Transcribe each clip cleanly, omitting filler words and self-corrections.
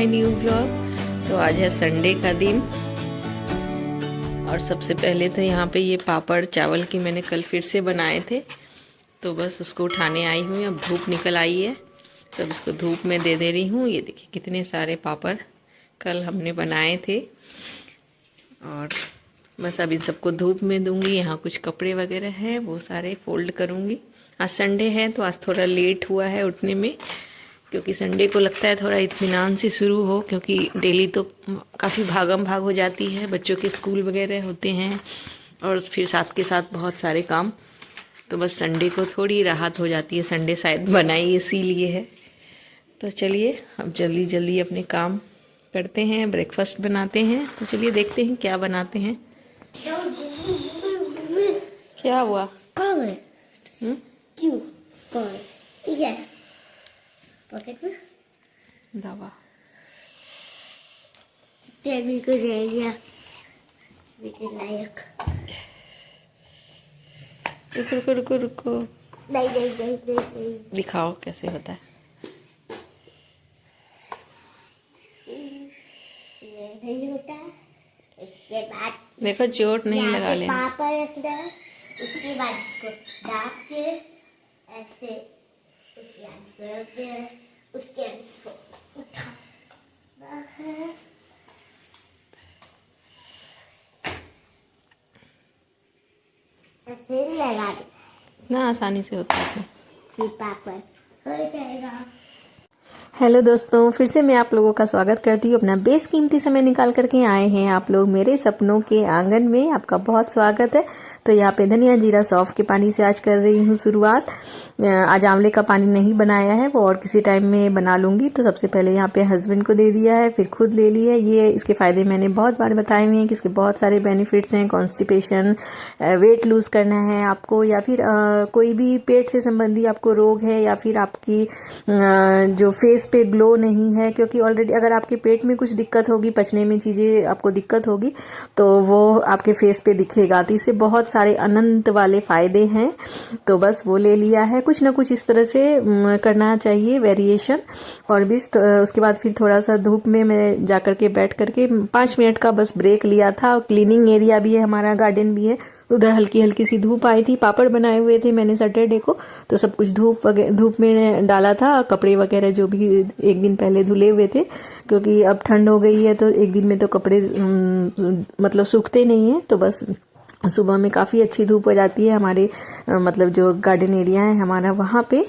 My new blog. तो आज है संडे का दिन और सबसे पहले तो यहाँ पे ये पापड़ चावल की मैंने कल फिर से बनाए थे, तो बस उसको उठाने आई हूँ। अब धूप निकल आई है तो अब इसको धूप में दे रही हूँ। ये देखिए कितने सारे पापड़ कल हमने बनाए थे और बस अब इन सबको धूप में दूंगी। यहाँ कुछ कपड़े वगैरह हैं वो सारे फोल्ड करूँगी। आज संडे है तो आज थोड़ा लेट हुआ है उठने में, क्योंकि संडे को लगता है थोड़ा इत्मीनान से शुरू हो, क्योंकि डेली तो काफ़ी भागम भाग हो जाती है, बच्चों के स्कूल वगैरह होते हैं और फिर साथ के साथ बहुत सारे काम। तो बस संडे को थोड़ी राहत हो जाती है। संडे शायद बनाई इसीलिए है। तो चलिए अब जल्दी जल्दी अपने काम करते हैं, ब्रेकफास्ट बनाते हैं। तो चलिए देखते हैं क्या बनाते हैं। क्या हुआ? क्यों? पॉकेट में दवा टेबल को जाएगा बेटे लायक। रुको रुको रुको रुको, नहीं नहीं नहीं नहीं नहीं, दिखाओ कैसे होता है। ये नहीं होता। इसके बाद देखो चोट नहीं लगा लेना। पापा रखना, उसके बाद इसको दाब के ऐसे उसके बाद इसको रख देना, उसके बाद इसको उठाना है। फिर लगा दे, इतना आसानी से होता है इसमें। फिर पापड़ हो जाएगा। हेलो दोस्तों, फिर से मैं आप लोगों का स्वागत करती हूँ। अपना बेशकीमती समय निकाल करके आए हैं आप लोग मेरे सपनों के आंगन में। आपका बहुत स्वागत है। तो यहाँ पे धनिया जीरा सौंफ के पानी से आज कर रही हूँ शुरुआत। आज आंवले का पानी नहीं बनाया है, वो और किसी टाइम में बना लूँगी। तो सबसे पहले यहाँ पे हस्बैंड को दे दिया है, फिर खुद ले लिया। ये इसके फ़ायदे मैंने बहुत बार बताए हुए हैं कि इसके बहुत सारे बेनिफिट्स हैं। कॉन्स्टिपेशन, वेट लूज़ करना है आपको, या फिर कोई भी पेट से संबंधी आपको रोग है, या फिर आपकी जो फेस पे ग्लो नहीं है, क्योंकि ऑलरेडी अगर आपके पेट में कुछ दिक्कत होगी, पचने में चीज़ें आपको दिक्कत होगी, तो वो आपके फेस पे दिखेगा। तो इससे बहुत सारे अनंत वाले फ़ायदे हैं। तो बस वो ले लिया है। कुछ ना कुछ इस तरह से करना चाहिए वेरिएशन। और भी उसके बाद फिर थोड़ा सा धूप में मैं जा कर के बैठ करके 5 मिनट का बस ब्रेक लिया था। क्लीनिंग एरिया भी है, हमारा गार्डन भी है, उधर हल्की हल्की सी धूप आई थी। पापड़ बनाए हुए थे मैंने सैटरडे को, तो सब कुछ धूप में डाला था। कपड़े वगैरह जो भी एक दिन पहले धुले हुए थे, क्योंकि अब ठंड हो गई है तो एक दिन में तो कपड़े मतलब सूखते नहीं हैं। तो बस सुबह में काफ़ी अच्छी धूप हो जाती है हमारे मतलब जो गार्डन एरिया है हमारा वहाँ पे।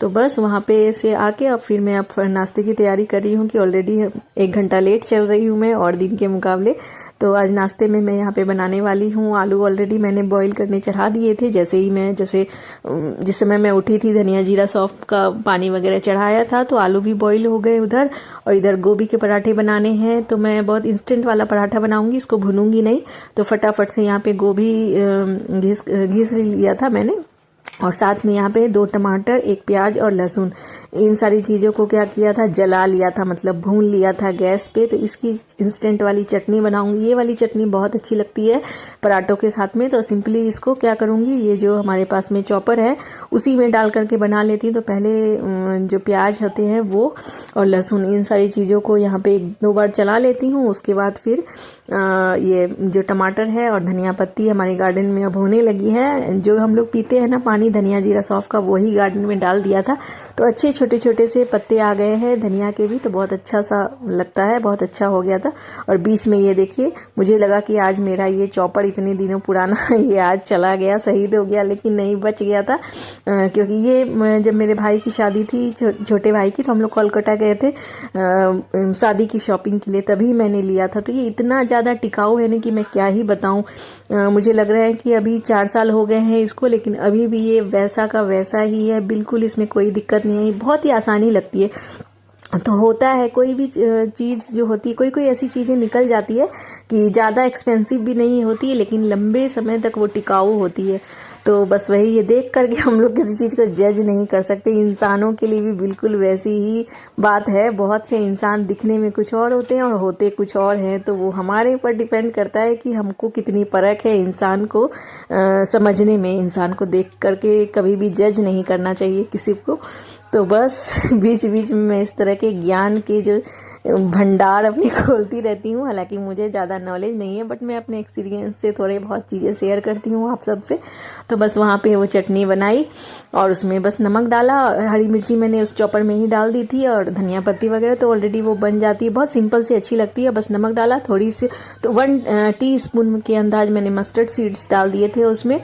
तो बस वहाँ पे से आके अब फिर मैं अब नाश्ते की तैयारी कर रही हूँ कि ऑलरेडी 1 घंटा लेट चल रही हूँ मैं और दिन के मुकाबले। तो आज नाश्ते में मैं यहाँ पे बनाने वाली हूँ आलू। ऑलरेडी मैंने बॉईल करने चढ़ा दिए थे। जैसे जिस समय मैं उठी थी धनिया जीरा सौंफ का पानी वगैरह चढ़ाया था, तो आलू भी बॉईल हो गए उधर। और इधर गोभी के पराठे बनाने हैं, तो मैं बहुत इंस्टेंट वाला पराठा बनाऊंगी, इसको भूनूंगी नहीं। तो फटाफट से यहाँ पे गोभी घिस लिया था मैंने, और साथ में यहाँ पे 2 टमाटर, 1 प्याज और लहसुन, इन सारी चीज़ों को क्या किया था, जला लिया था, मतलब भून लिया था गैस पे। तो इसकी इंस्टेंट वाली चटनी बनाऊंगी। ये वाली चटनी बहुत अच्छी लगती है पराठों के साथ में। तो सिंपली इसको क्या करूँगी, ये जो हमारे पास में चॉपर है उसी में डाल करके बना लेती हूँ। तो पहले जो प्याज होते हैं वो और लहसुन, इन सारी चीज़ों को यहाँ पे 1-2 बार चला लेती हूँ। उसके बाद फिर ये जो टमाटर है और धनिया पत्ती हमारे गार्डन में अब होने लगी है। जो हम लोग पीते हैं ना पानी धनिया जीरा सौंफ का, वही गार्डन में डाल दिया था। तो अच्छे छोटे छोटे से पत्ते आ गए हैं धनिया के भी, तो बहुत अच्छा सा लगता है, बहुत अच्छा हो गया था। और बीच में ये देखिए, मुझे लगा कि आज मेरा ये चॉपर इतने दिनों पुराना ये आज चला गया, शहीद हो गया, लेकिन नहीं, बच गया था। क्योंकि ये जब मेरे भाई की शादी थी, छोटे भाई की, तो हम लोग कोलकाता गए थे शादी की शॉपिंग के लिए, तभी मैंने लिया था। तो ये इतना ज़्यादा टिकाऊ है ना कि मैं क्या ही बताऊँ। मुझे लग रहा है कि अभी 4 साल हो गए हैं इसको, लेकिन अभी भी ये वैसा का वैसा ही है, बिल्कुल इसमें कोई दिक्कत नहीं है। बहुत ही आसानी लगती है। तो होता है कोई भी चीज़ जो होती है, कोई ऐसी चीज़ें निकल जाती है कि ज़्यादा एक्सपेंसिव भी नहीं होती है, लेकिन लंबे समय तक वो टिकाऊ होती है। तो बस वही, ये देख करके हम लोग किसी चीज़ को जज नहीं कर सकते। इंसानों के लिए भी बिल्कुल वैसी ही बात है। बहुत से इंसान दिखने में कुछ और होते हैं और होते कुछ और हैं। तो वो हमारे ऊपर डिपेंड करता है कि हमको कितनी परख है इंसान को समझने में। इंसान को देख करके कभी भी जज नहीं करना चाहिए किसी को। तो बस बीच बीच में मैं इस तरह के ज्ञान के जो भंडार अपनी खोलती रहती हूँ। हालांकि मुझे ज़्यादा नॉलेज नहीं है, बट मैं अपने एक्सपीरियंस से थोड़े बहुत चीज़ें शेयर करती हूँ आप सबसे। तो बस वहाँ पे वो चटनी बनाई और उसमें बस नमक डाला, हरी मिर्ची मैंने उस चॉपर में ही डाल दी थी और धनिया पत्ती वगैरह तो ऑलरेडी वो बन जाती है, बहुत सिंपल से अच्छी लगती है। बस नमक डाला थोड़ी सी, तो 1 टीस्पून के अंदाज मैंने मस्टर्ड सीड्स डाल दिए थे उसमें,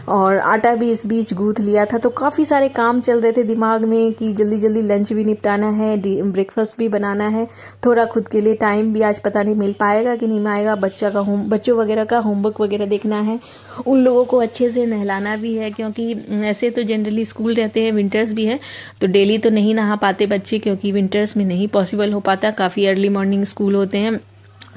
और आटा भी इस बीच गूँथ लिया था। तो काफ़ी सारे काम चल रहे थे दिमाग में कि जल्दी जल्दी लंच भी निपटाना है, ब्रेकफास्ट भी बनाना है, थोड़ा खुद के लिए टाइम भी आज पता नहीं मिल पाएगा कि नहीं आएगा। बच्चों वगैरह का होमवर्क वगैरह देखना है, उन लोगों को अच्छे से नहलाना भी है, क्योंकि ऐसे तो जनरली स्कूल रहते हैं, विंटर्स भी हैं, तो डेली तो नहीं नहा पाते बच्चे, क्योंकि विंटर्स में नहीं पॉसिबल हो पाता, काफ़ी अर्ली मॉर्निंग स्कूल होते हैं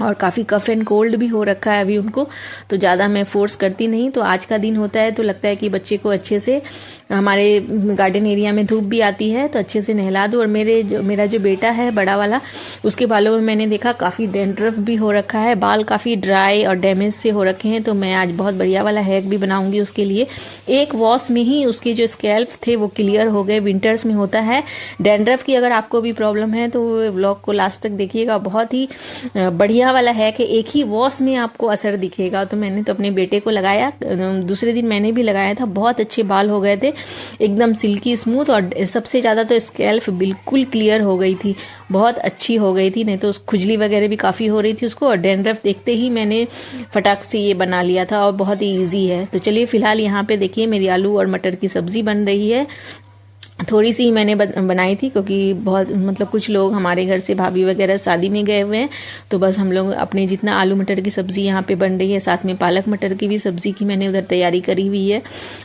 और काफ़ी कफ एंड कोल्ड भी हो रखा है अभी उनको, तो ज़्यादा मैं फोर्स करती नहीं। तो आज का दिन होता है तो लगता है कि बच्चे को अच्छे से, हमारे गार्डन एरिया में धूप भी आती है तो अच्छे से नहला दूँ। और मेरा जो बेटा है बड़ा वाला, उसके बालों में मैंने देखा काफ़ी डेंड्रफ भी हो रखा है, बाल काफ़ी ड्राई और डैमेज से हो रखे हैं। तो मैं आज बहुत बढ़िया वाला हैक भी बनाऊंगी उसके लिए। एक वॉश में ही उसके जो स्कैल्प थे वो क्लियर हो गए। विंटर्स में होता है डेंड्रफ की, अगर आपको भी प्रॉब्लम है तो व्लॉग को लास्ट तक देखिएगा, बहुत ही बढ़िया वाला है कि एक ही वॉश में आपको असर दिखेगा। तो मैंने तो अपने बेटे को लगाया, दूसरे दिन मैंने भी लगाया था, बहुत अच्छे बाल हो गए थे, एकदम सिल्की स्मूथ, और सबसे ज़्यादा तो स्कैल्प बिल्कुल क्लियर हो गई थी, बहुत अच्छी हो गई थी। नहीं तो खुजली वगैरह भी काफ़ी हो रही थी उसको, और डेंड्रफ देखते ही मैंने फटाक से ये बना लिया था, और बहुत ही ईजी है। तो चलिए फिलहाल यहाँ पे देखिए मेरी आलू और मटर की सब्जी बन रही है। थोड़ी सी मैंने बनाई थी, क्योंकि बहुत मतलब कुछ लोग हमारे घर से भाभी वगैरह शादी में गए हुए हैं, तो बस हम लोग अपने जितना आलू मटर की सब्ज़ी यहाँ पे बन रही है, साथ में पालक मटर की भी सब्ज़ी की मैंने उधर तैयारी करी हुई है,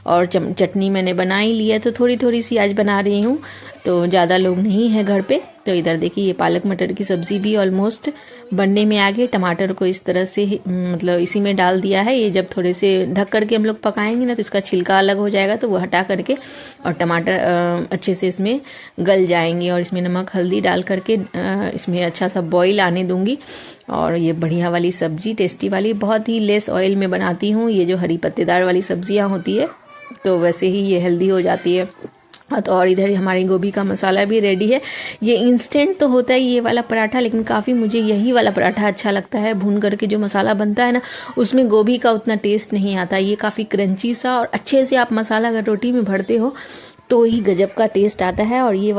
और चटनी मैंने बना ही ली है। तो थोड़ी थोड़ी सी आज बना रही हूँ, तो ज़्यादा लोग नहीं हैं घर पे। तो इधर देखिए ये पालक मटर की सब्ज़ी भी ऑलमोस्ट बनने में आ गई। टमाटर को इस तरह से मतलब इसी में डाल दिया है। ये जब थोड़े से ढक करके हम लोग पकाएंगे ना, तो इसका छिलका अलग हो जाएगा, तो वो हटा करके और टमाटर अच्छे से इसमें गल जाएंगे, और इसमें नमक हल्दी डाल करके इसमें अच्छा सा बॉईल आने दूंगी। और ये बढ़िया वाली सब्जी, टेस्टी वाली, बहुत ही लेस ऑयल में बनाती हूँ। ये जो हरी पत्तेदार वाली सब्जियाँ होती है तो वैसे ही ये हेल्दी हो जाती है। तो और इधर हमारी गोभी का मसाला भी रेडी है। ये इंस्टेंट तो होता है ये वाला पराठा, लेकिन काफ़ी मुझे यही वाला पराठा अच्छा लगता है। भून करके जो मसाला बनता है ना, उसमें गोभी का उतना टेस्ट नहीं आता। ये काफ़ी क्रंची सा, और अच्छे से आप मसाला अगर रोटी में भरते हो तो ही गजब का टेस्ट आता है। और ये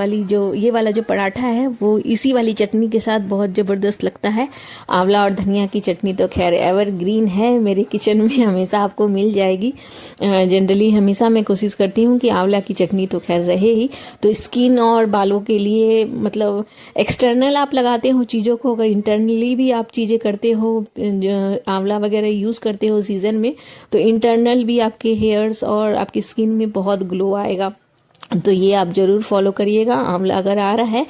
वाला जो पराठा है वो इसी वाली चटनी के साथ बहुत ज़बरदस्त लगता है। आंवला और धनिया की चटनी तो खैर एवरग्रीन है, मेरे किचन में हमेशा आपको मिल जाएगी। जनरली हमेशा मैं कोशिश करती हूँ कि आंवला की चटनी तो खैर रहे ही। तो स्किन और बालों के लिए, मतलब एक्सटर्नल आप लगाते हो चीज़ों को, अगर इंटरनली भी आप चीज़ें करते हो, आंवला वगैरह यूज़ करते हो सीजन में, तो इंटरनल भी आपके हेयर्स और आपकी स्किन में बहुत ग्लो आएगा। तो ये आप ज़रूर फॉलो करिएगा। आंवला अगर आ रहा है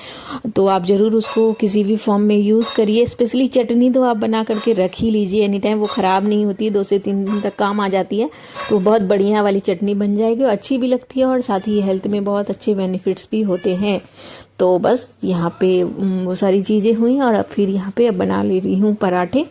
तो आप ज़रूर उसको किसी भी फॉर्म में यूज़ करिए। स्पेशली चटनी तो आप बना करके रख ही लीजिए एनी टाइम, वो ख़राब नहीं होती है, 2 से 3 दिन तक काम आ जाती है। तो बहुत बढ़िया वाली चटनी बन जाएगी, और अच्छी भी लगती है, और साथ ही हेल्थ में बहुत अच्छे बेनिफिट्स भी होते हैं। तो बस यहाँ पे वो सारी चीज़ें हुई, और अब फिर यहाँ पे अब बना ले रही हूँ पराठे।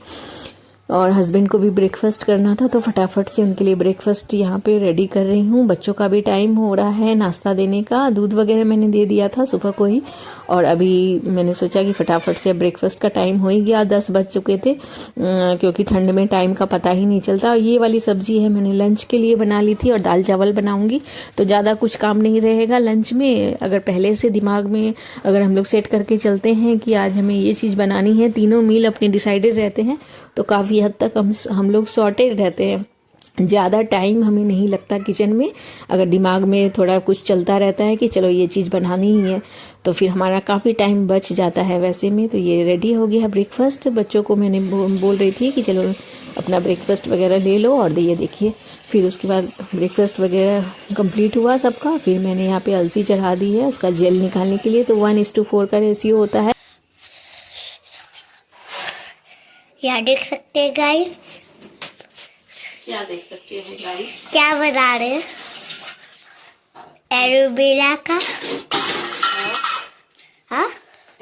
और हस्बैंड को भी ब्रेकफास्ट करना था, तो फटाफट से उनके लिए ब्रेकफास्ट यहाँ पे रेडी कर रही हूँ। बच्चों का भी टाइम हो रहा है नाश्ता देने का, दूध वगैरह मैंने दे दिया था सुबह को ही, और अभी मैंने सोचा कि फटाफट से ब्रेकफास्ट का टाइम हो ही गया, 10 बज चुके थे, क्योंकि ठंड में टाइम का पता ही नहीं चलता। और ये वाली सब्जी है मैंने लंच के लिए बना ली थी, और दाल चावल बनाऊंगी, तो ज़्यादा कुछ काम नहीं रहेगा लंच में। अगर पहले से दिमाग में अगर हम लोग सेट करके चलते हैं कि आज हमें ये चीज़ बनानी है, तीनों मील अपने डिसाइडेड रहते हैं, तो काफ़ी हद तक हम लोग सॉर्टेड रहते हैं। ज़्यादा टाइम हमें नहीं लगता किचन में। अगर दिमाग में थोड़ा कुछ चलता रहता है कि चलो ये चीज़ बनानी ही है, तो फिर हमारा काफ़ी टाइम बच जाता है वैसे में। तो ये रेडी हो गया ब्रेकफास्ट। बच्चों को मैंने बोल रही थी कि चलो अपना ब्रेकफास्ट वगैरह ले लो, और ये देखिए फिर उसके बाद ब्रेकफास्ट वगैरह कंप्लीट हुआ सबका। फिर मैंने यहाँ पे अलसी चढ़ा दी है उसका जेल निकालने के लिए। तो 1:4 का रेशियो होता है। यहाँ देख सकते हैं गाइस, क्या देख सकते हैं गाइस, क्या बना रहे हैं, एलोवेरा का, हाँ,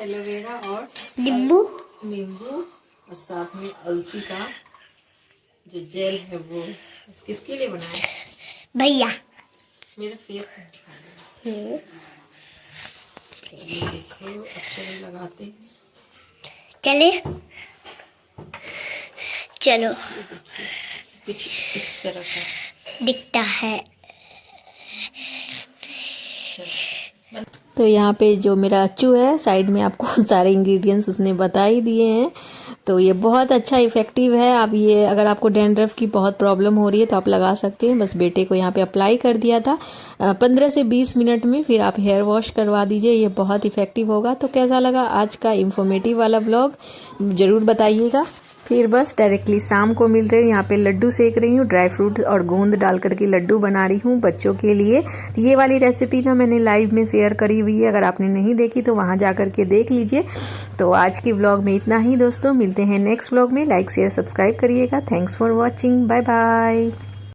एलोवेरा और नींबू, और साथ में अलसी का जो जेल है वो किसके लिए बनाया है? भैया, मेरा फेस ये देखो अच्छे लगाते हैं। चले चलो कुछ इस तरह का दिखता है। तो यहाँ पे जो मेरा अच्चू है साइड में आपको सारे इंग्रेडिएंट्स उसने बता ही दिए हैं। तो ये बहुत अच्छा इफ़ेक्टिव है। अब ये अगर आपको डैंड्रफ की बहुत प्रॉब्लम हो रही है तो आप लगा सकते हैं। बस बेटे को यहाँ पे अप्लाई कर दिया था 15 से 20 मिनट में, फिर आप हेयर वॉश करवा दीजिए। ये बहुत इफ़ेक्टिव होगा। तो कैसा लगा आज का इन्फॉर्मेटिव वाला ब्लॉग ज़रूर बताइएगा। फिर बस डायरेक्टली शाम को मिल रहे हैं। यहाँ पे लड्डू सेक रही हूँ, ड्राई फ्रूट और गोंद डाल करके लड्डू बना रही हूँ बच्चों के लिए। तो ये वाली रेसिपी ना मैंने लाइव में शेयर करी हुई है, अगर आपने नहीं देखी तो वहाँ जा करके देख लीजिए। तो आज की व्लॉग में इतना ही दोस्तों, मिलते हैं नेक्स्ट व्लॉग में। लाइक शेयर सब्सक्राइब करिएगा। Thanks for watching, bye bye.